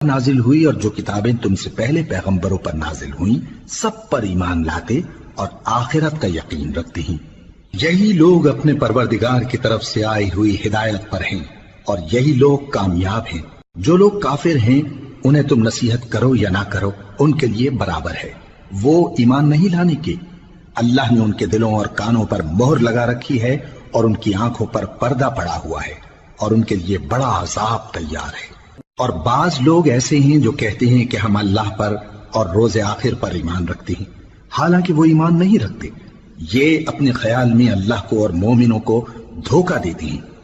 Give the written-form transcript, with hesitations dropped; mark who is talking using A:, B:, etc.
A: नाजिल हुई और जो किताबें तुमसे पहले पैगंबरों पर नाजिल हुई, सब पर ईमान लाते और आखिरत का यकीन रखते हैं। यही लोग अपने परवरदिगार की तरफ से आई हुई हिदायत पर हैं और यही लोग कामयाब हैं। जो लोग काफिर हैं उन्हें तुम नसीहत करो या ना करो, उनके लिए बराबर है। वो ईमान नहीं लाने के। अल्लाह ने उनके दिलों और कानों पर मोहर लगा रखी है और उनकी आंखों पर पर्दा पड़ा हुआ है और उनके लिए बड़ा अजाब तैयार है। और बाज लोग ऐसे हैं जो कहते हैं कि हम अल्लाह पर और रोजे आखिर पर ईमान रखते हैं, हालांकि वो ईमान नहीं रखते। ये अपने ख्याल में अल्लाह को और मोमिनों को धोखा देते हैं।